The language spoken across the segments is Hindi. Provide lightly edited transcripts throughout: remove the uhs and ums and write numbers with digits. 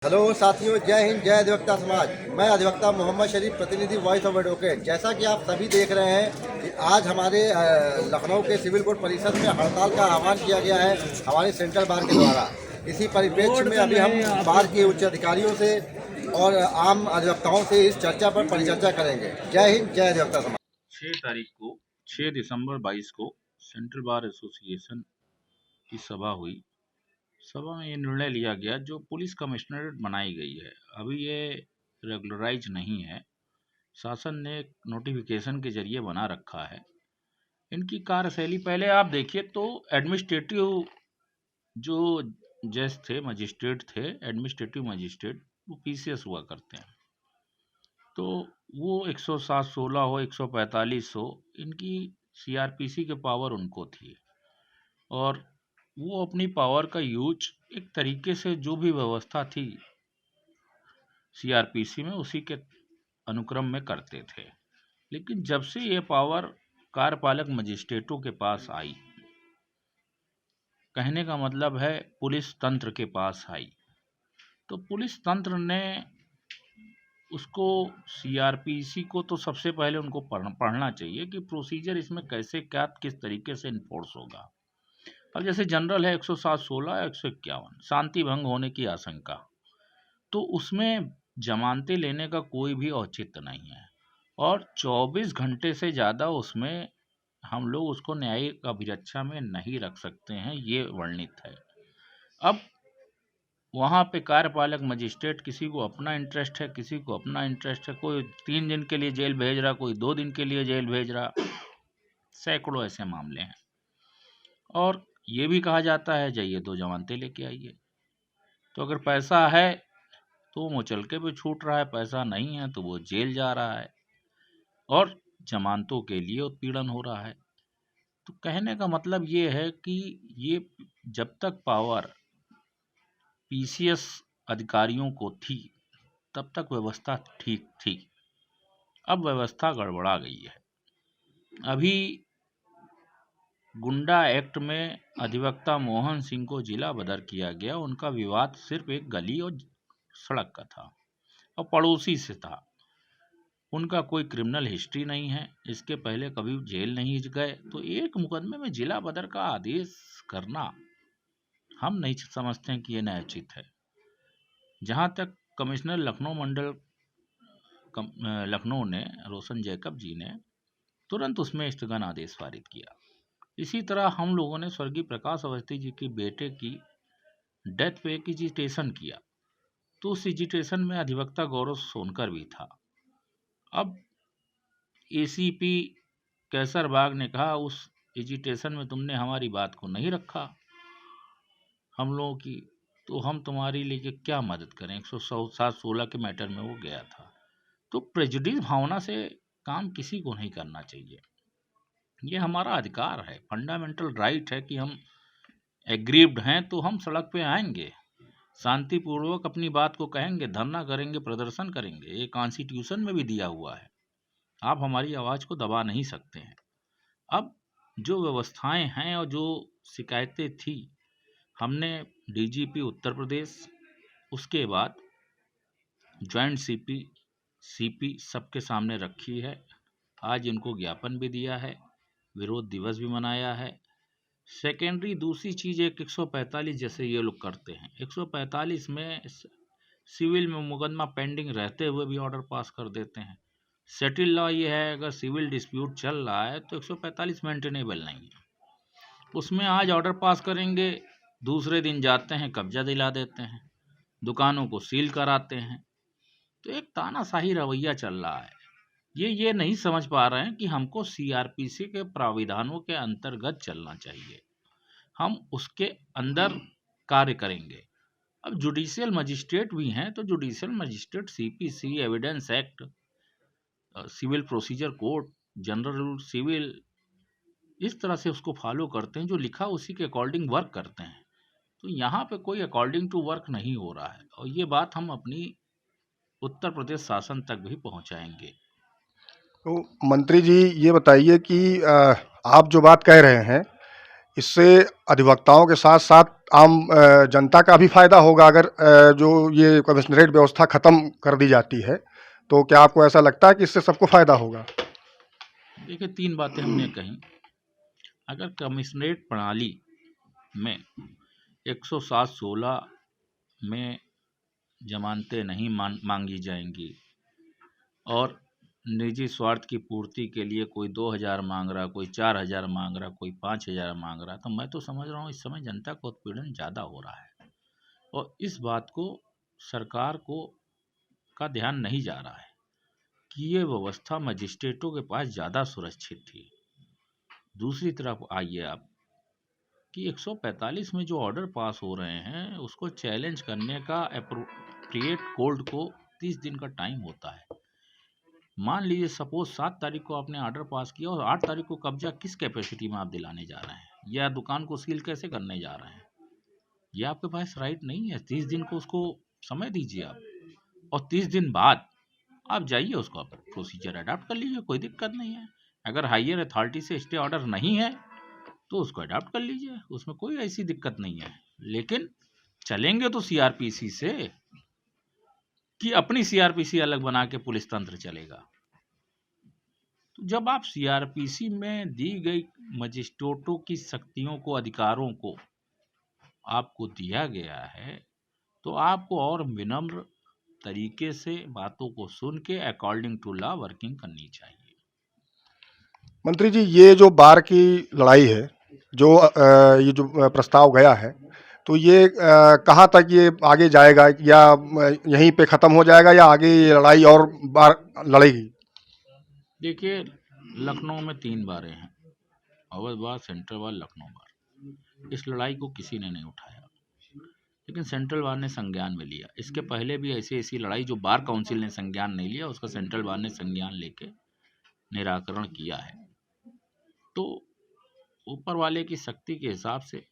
हेलो साथियों, जय हिंद, जय अधिवक्ता समाज। मैं अधिवक्ता मोहम्मद शरीफ, प्रतिनिधि वॉइस ऑफ एडवोकेट। जैसा कि आप सभी देख रहे हैं कि आज हमारे लखनऊ के सिविल कोर्ट परिषद में हड़ताल का आह्वान किया गया है हमारे सेंट्रल बार के द्वारा। इसी परिप्रेक्ष्य में अभी हम बार के उच्च अधिकारियों से और आम अधिवक्ताओं से इस चर्चा पर परिचर्चा करेंगे। जय हिंद, जय अधिवक्ता समाज। 6 दिसंबर 22 को सेंट्रल बार एसोसिएशन की सभा हुई। सभा में ये निर्णय लिया गया, जो पुलिस कमिश्नरेट बनाई गई है अभी ये रेगुलराइज नहीं है। शासन ने एक नोटिफिकेशन के जरिए बना रखा है। इनकी कार्यशैली पहले आप देखिए तो एडमिनिस्ट्रेटिव जो जज थे, मजिस्ट्रेट थे, एडमिनिस्ट्रेटिव मजिस्ट्रेट, वो पीसीएस हुआ करते हैं। तो वो 107-16 हो, 145 हो, इनकी सीआरपीसी के पावर उनको थी और वो अपनी पावर का यूज एक तरीके से जो भी व्यवस्था थी सीआरपीसी में उसी के अनुक्रम में करते थे। लेकिन जब से ये पावर कार्यपालक मजिस्ट्रेटों के पास आई, कहने का मतलब है पुलिस तंत्र के पास आई, तो पुलिस तंत्र ने उसको सीआरपीसी को तो सबसे पहले उनको पढ़ना चाहिए कि प्रोसीजर इसमें कैसे क्या किस तरीके से इन्फोर्स होगा। अब जैसे जनरल है 107-16, 151 शांति भंग होने की आशंका, तो उसमें जमानतें लेने का कोई भी औचित्य नहीं है और 24 घंटे से ज़्यादा उसमें हम लोग उसको न्यायिक अभिरक्षा में नहीं रख सकते हैं, ये वर्णित है। अब वहाँ पे कार्यपालक मजिस्ट्रेट, किसी को अपना इंटरेस्ट है, किसी को अपना इंटरेस्ट है, कोई 3 दिन के लिए जेल भेज रहा, कोई 2 दिन के लिए जेल भेज रहा, सैकड़ों ऐसे मामले हैं। और ये भी कहा जाता है जाइए 2 जमानतें लेके आइए। तो अगर पैसा है तो वो मुचलके पे छूट रहा है, पैसा नहीं है तो वो जेल जा रहा है और जमानतों के लिए उत्पीड़न हो रहा है। तो कहने का मतलब ये है कि ये जब तक पावर पीसीएस अधिकारियों को थी तब तक व्यवस्था ठीक थी। अब व्यवस्था गड़बड़ा गई है। अभी गुंडा एक्ट में अधिवक्ता मोहन सिंह को जिला बदर किया गया। उनका विवाद सिर्फ एक गली और सड़क का था और पड़ोसी से था। उनका कोई क्रिमिनल हिस्ट्री नहीं है, इसके पहले कभी जेल नहीं गए, तो एक मुकदमे में जिला बदर का आदेश करना हम नहीं समझते हैं कि ये न्यायोचित है। जहां तक कमिश्नर लखनऊ मंडल लखनऊ ने, रोशन जैकब जी ने तुरंत उसमें स्थगन आदेश पारित किया। इसी तरह हम लोगों ने स्वर्गीय प्रकाश अवस्थी जी के बेटे की डेथ पे की एजिटेशन किया, तो उस एजिटेशन में अधिवक्ता गौरव सोनकर भी था। अब एसीपी कैसरबाग ने कहा उस एजिटेशन में तुमने हमारी बात को नहीं रखा हम लोगों की, तो हम तुम्हारी लेके क्या मदद करें। 107-16 के मैटर में वो गया था। तो प्रेजुडिस भावना से काम किसी को नहीं करना चाहिए। ये हमारा अधिकार है, फंडामेंटल राइट है कि हम एग्रीव्ड हैं तो हम सड़क पे आएंगे, शांतिपूर्वक अपनी बात को कहेंगे, धरना करेंगे, प्रदर्शन करेंगे। ये कॉन्स्टिट्यूशन में भी दिया हुआ है, आप हमारी आवाज़ को दबा नहीं सकते हैं। अब जो व्यवस्थाएं हैं और जो शिकायतें थी, हमने डीजीपी उत्तर प्रदेश, उसके बाद जॉइंट सीपी सबके सामने रखी है। आज इनको ज्ञापन भी दिया है, विरोध दिवस भी मनाया है। सेकेंडरी दूसरी चीज़, एक 145 जैसे ये लोग करते हैं, 145 में सिविल में मुकदमा पेंडिंग रहते हुए भी ऑर्डर पास कर देते हैं। सेटिल लॉ ये है, अगर सिविल डिस्प्यूट चल रहा है तो 145 मेंटेनेबल नहीं है। उसमें आज ऑर्डर पास करेंगे, दूसरे दिन जाते हैं कब्जा दिला देते हैं, दुकानों को सील कराते हैं। तो एक तानाशाही रवैया चल रहा है। ये नहीं समझ पा रहे हैं कि हमको सीआरपीसी के प्राविधानों के अंतर्गत चलना चाहिए, हम उसके अंदर कार्य करेंगे। अब जुडिशियल मजिस्ट्रेट भी हैं, तो judicial magistrate CPC, evidence act, civil procedure code, general rule civil, इस तरह से उसको फॉलो करते हैं, जो लिखा उसी के अकॉर्डिंग वर्क करते हैं। तो यहाँ पे कोई अकॉर्डिंग टू वर्क नहीं हो रहा है और ये बात हम अपनी उत्तर प्रदेश शासन तक भी पहुँचाएंगे। तो मंत्री जी ये बताइए कि आप जो बात कह रहे हैं इससे अधिवक्ताओं के साथ साथ आम जनता का भी फायदा होगा अगर जो ये कमिश्नरेट व्यवस्था खत्म कर दी जाती है, तो क्या आपको ऐसा लगता है कि इससे सबको फायदा होगा? देखिए, 3 बातें हमने कहीं। अगर कमिश्नरेट प्रणाली में 107-16 में जमानतें नहीं मांगी जाएंगी और निजी स्वार्थ की पूर्ति के लिए कोई 2,000 मांग रहा, कोई 4,000 मांग रहा, कोई 5,000 मांग रहा, तो मैं तो समझ रहा हूँ इस समय जनता का उत्पीड़न ज़्यादा हो रहा है और इस बात को सरकार को का ध्यान नहीं जा रहा है कि ये व्यवस्था मजिस्ट्रेटों के पास ज़्यादा सुरक्षित थी। दूसरी तरफ आइए आप कि 145 में जो ऑर्डर पास हो रहे हैं उसको चैलेंज करने का एप्रोप्रिएट कोर्ट को 30 दिन का टाइम होता है। मान लीजिए सपोज 7 तारीख को आपने ऑर्डर पास किया और 8 तारीख को कब्जा किस कैपेसिटी में आप दिलाने जा रहे हैं या दुकान को सील कैसे करने जा रहे हैं, ये आपके पास राइट नहीं है। 30 दिन को उसको समय दीजिए आप और 30 दिन बाद आप जाइए उसको आप प्रोसीजर अडाप्ट कर लीजिए, कोई दिक्कत नहीं है। अगर हायर अथॉरिटी से स्टे ऑर्डर नहीं है तो उसको अडाप्ट कर लीजिए, उसमें कोई ऐसी दिक्कत नहीं है। लेकिन चलेंगे तो सीआरपीसी से कि अपनी सीआरपीसी अलग बना के पुलिस तंत्र चलेगा। तो जब आप सीआरपीसी में दी गई मजिस्ट्रेटों की शक्तियों को, अधिकारों को आपको दिया गया है, तो आपको और विनम्र तरीके से बातों को सुन के अकॉर्डिंग टू लॉ वर्किंग करनी चाहिए। मंत्री जी, ये जो बार की लड़ाई है, जो ये जो प्रस्ताव गया है, तो ये कहाँ तक ये आगे जाएगा, या यहीं पे ख़त्म हो जाएगा, या आगे ये लड़ाई और बार लड़ेगी? देखिए, लखनऊ में 3 बारें हैं, अवध बार, सेंट्रल बार, लखनऊ बार। इस लड़ाई को किसी ने नहीं उठाया, लेकिन सेंट्रल बार ने संज्ञान में लिया। इसके पहले भी ऐसी लड़ाई जो बार काउंसिल ने संज्ञान नहीं लिया, उसका सेंट्रल बार ने संज्ञान लेके निराकरण किया है। तो ऊपर वाले की शक्ति के हिसाब से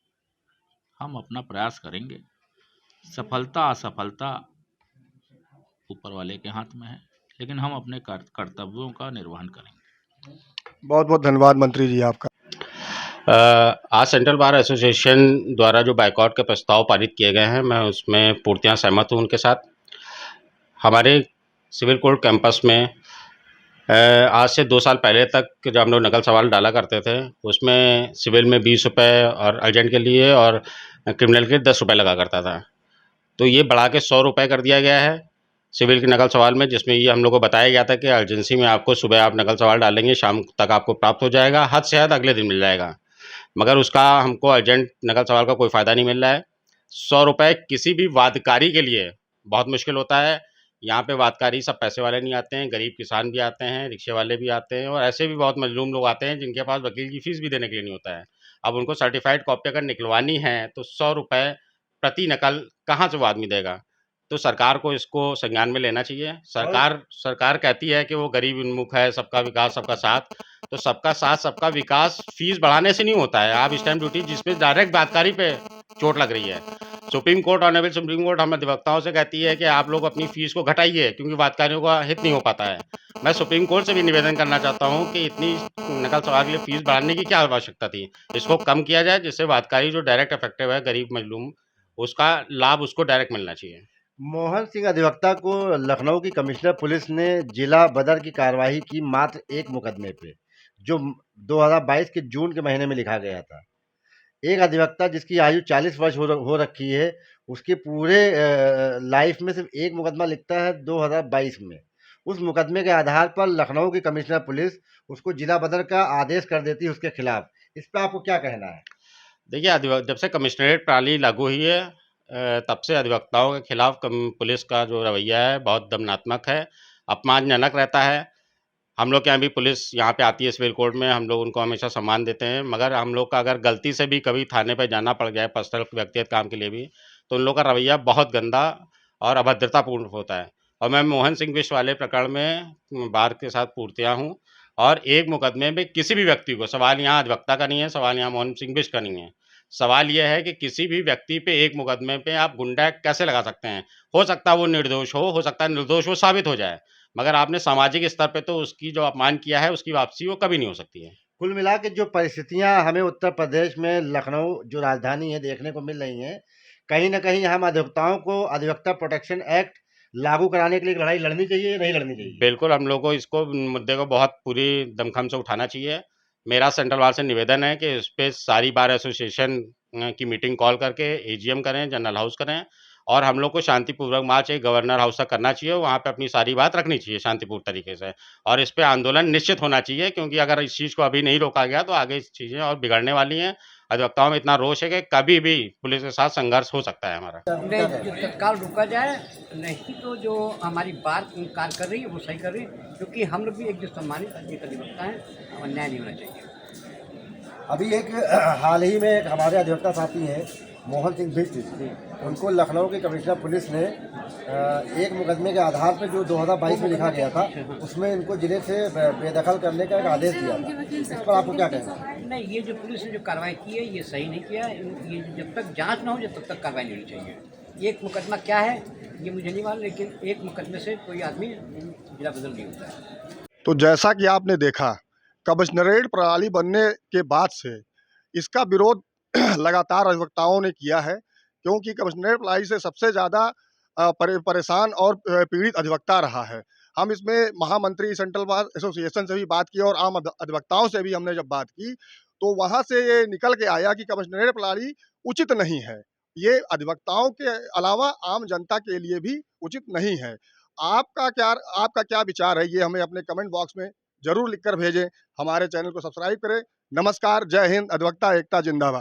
हम अपना प्रयास करेंगे। सफलता असफलता ऊपर वाले के हाथ में है, लेकिन हम अपने कर्तव्यों का निर्वहन करेंगे। बहुत बहुत धन्यवाद मंत्री जी आपका। आज सेंट्रल बार एसोसिएशन द्वारा जो बायकॉट के प्रस्ताव पारित किए गए हैं, मैं उसमें पूर्तियां सहमत हूं उनके साथ। हमारे सिविल कोर्ट कैंपस में आज से 2 साल पहले तक जब हम लोग नकल सवाल डाला करते थे, उसमें सिविल में 20 रुपये और अर्जेंट के लिए और क्रिमिनल के 10 रुपये लगा करता था। तो ये बढ़ा के 100 रुपये कर दिया गया है सिविल के नकल सवाल में, जिसमें ये हम लोग को बताया गया था कि अर्जेंसी में आपको सुबह आप नकल सवाल डालेंगे, शाम तक आपको प्राप्त हो जाएगा, हद से हद अगले दिन मिल जाएगा। मगर उसका हमको अर्जेंट नकल सवाल का कोई फ़ायदा नहीं मिल रहा है। 100 रुपये किसी भी वादकारी के लिए बहुत मुश्किल होता है। यहाँ पे वादकारी सब पैसे वाले नहीं आते हैं, गरीब किसान भी आते हैं, रिक्शे वाले भी आते हैं और ऐसे भी बहुत मजलूम लोग आते हैं जिनके पास वकील की फ़ीस भी देने के लिए नहीं होता है। अब उनको सर्टिफाइड कॉपी अगर निकलवानी है तो 100 रुपये प्रति नकल कहाँ से वो आदमी देगा? तो सरकार को इसको संज्ञान में लेना चाहिए। सरकार कहती है कि वो गरीब उन्मुख है, सबका विकास सबका साथ। तो सबका साथ सबका विकास फीस बढ़ाने से नहीं होता है। आप स्टैम्प ड्यूटी जिसमें डायरेक्ट वादकारी पे चोट लग रही है। Supreme court, honourable supreme court हम अधिवक्ताओं से कहती है कि आप लोग अपनी फीस को घटाइए, क्योंकि वादकारियों का हित नहीं हो पाता है। मैं सुप्रीम कोर्ट से भी निवेदन करना चाहता हूँ कि इतनी नकल सवाल के लिए फीस बढ़ाने की क्या आवश्यकता थी? इसको कम किया जाए, जिससे वादकारी जो डायरेक्ट इफेक्टिव है गरीब मजलूम, उसका लाभ उसको डायरेक्ट मिलना चाहिए। मोहन सिंह अधिवक्ता को लखनऊ की कमिश्नर पुलिस ने जिला बदर की कार्रवाई की मात्र एक मुकदमे पे, जो 2022 के जून के महीने में लिखा गया था। एक अधिवक्ता जिसकी आयु 40 वर्ष हो रखी है, उसके पूरे लाइफ में सिर्फ एक मुकदमा लिखता है 2022 में। उस मुकदमे के आधार पर लखनऊ की कमिश्नर पुलिस उसको जिला बदर का आदेश कर देती है उसके खिलाफ। इस पर आपको क्या कहना है? देखिए, जब से कमिश्नरेट प्रणाली लागू हुई है तब से अधिवक्ताओं के खिलाफ पुलिस का जो रवैया है बहुत दमनात्मक है, अपमानजनक रहता है। हम लोग के यहाँ भी पुलिस यहाँ पे आती है सिविल कोर्ट में, हम लोग उनको हमेशा सम्मान देते हैं, मगर हम लोग का अगर गलती से भी कभी थाने पे जाना पड़ जाए पर्सनल व्यक्तिगत काम के लिए भी, तो उन लोग का रवैया बहुत गंदा और अभद्रतापूर्ण होता है। और मैं मोहन सिंह विश्व वाले प्रकरण में बार के साथ पूर्तियाँ हूँ और एक मुकदमे में किसी भी व्यक्ति को, सवाल यहाँ अधिवक्ता का नहीं है, सवाल यहाँ मोहन सिंह विश्व का नहीं है, सवाल यह है कि किसी भी व्यक्ति पे एक मुकदमे पे आप गुंडा एक्ट कैसे लगा सकते हैं? हो सकता है वो निर्दोष हो सकता है निर्दोष वो साबित हो जाए, मगर आपने सामाजिक स्तर पे तो उसकी जो अपमान किया है उसकी वापसी वो कभी नहीं हो सकती है। कुल मिला के जो परिस्थितियां हमें उत्तर प्रदेश में लखनऊ जो राजधानी है देखने को मिल रही हैं, कहीं ना कहीं हम अधिवक्ताओं को अधिवक्ता प्रोटेक्शन एक्ट लागू कराने के लिए एक लड़ाई लड़नी चाहिए या नहीं लड़नी चाहिए? बिल्कुल हम लोग को इसको मुद्दे को बहुत पूरी दमखम से उठाना चाहिए। मेरा सेंट्रल बार से निवेदन है कि इस पे सारी बार एसोसिएशन की मीटिंग कॉल करके एजीएम करें, जनरल हाउस करें और हम लोग को शांतिपूर्वक मार्च एक गवर्नर हाउस तक करना चाहिए, वहाँ पे अपनी सारी बात रखनी चाहिए शांतिपूर्ण तरीके से और इस पे आंदोलन निश्चित होना चाहिए क्योंकि अगर इस चीज़ को अभी नहीं रोका गया तो आगे चीज़ें और बिगड़ने वाली हैं। अधिवक्ताओं में इतना रोष है कि कभी भी पुलिस के साथ संघर्ष हो सकता है हमारा। नहीं, जो तत्काल रोका जाए, नहीं तो जो हमारी बात कार्य कर रही है वो सही कर रही है, क्योंकि हम लोग भी एक जो सम्मानित एक अधिवक्ता हैं, अन्याय नहीं होना चाहिए। अभी एक हाल ही में एक हमारे अधिवक्ता साथी हैं मोहन सिंह बिष्ट, उनको लखनऊ के कमिश्नर पुलिस ने एक मुकदमे के आधार पर जो 2022 में लिखा गया था उसमें इनको जिले से बेदखल करने का एक आदेश दिया था। इस पर आपको क्या कहना है? नहीं, ये जो पुलिस ने जो कार्रवाई की है ये सही नहीं किया। ये जब तक जांच ना हो जब तक कार्रवाई नहीं होनी चाहिए। एक मुकदमा क्या है ये मुझे नहीं मालूम, लेकिन एक मुकदमे से कोई आदमी जिला बदल नहीं होता है। तो जैसा कि आपने देखा, कमिश्नरेट प्रणाली बनने के बाद से इसका विरोध लगातार अधिवक्ताओं ने किया है, क्योंकि कमिश्नरेट प्रणाली से सबसे ज़्यादा परेशान और पीड़ित अधिवक्ता रहा है। हम इसमें महामंत्री सेंट्रल बार एसोसिएशन से भी बात की और आम अधिवक्ताओं से भी हमने जब बात की तो वहाँ से ये निकल के आया कि कमिश्नरेट प्रणाली उचित नहीं है। ये अधिवक्ताओं के अलावा आम जनता के लिए भी उचित नहीं है। आपका क्या विचार है, ये हमें अपने कमेंट बॉक्स में ज़रूर लिखकर भेजें। हमारे चैनल को सब्सक्राइब करें। नमस्कार, जय हिंद, अधिवक्ता एकता जिंदाबाद।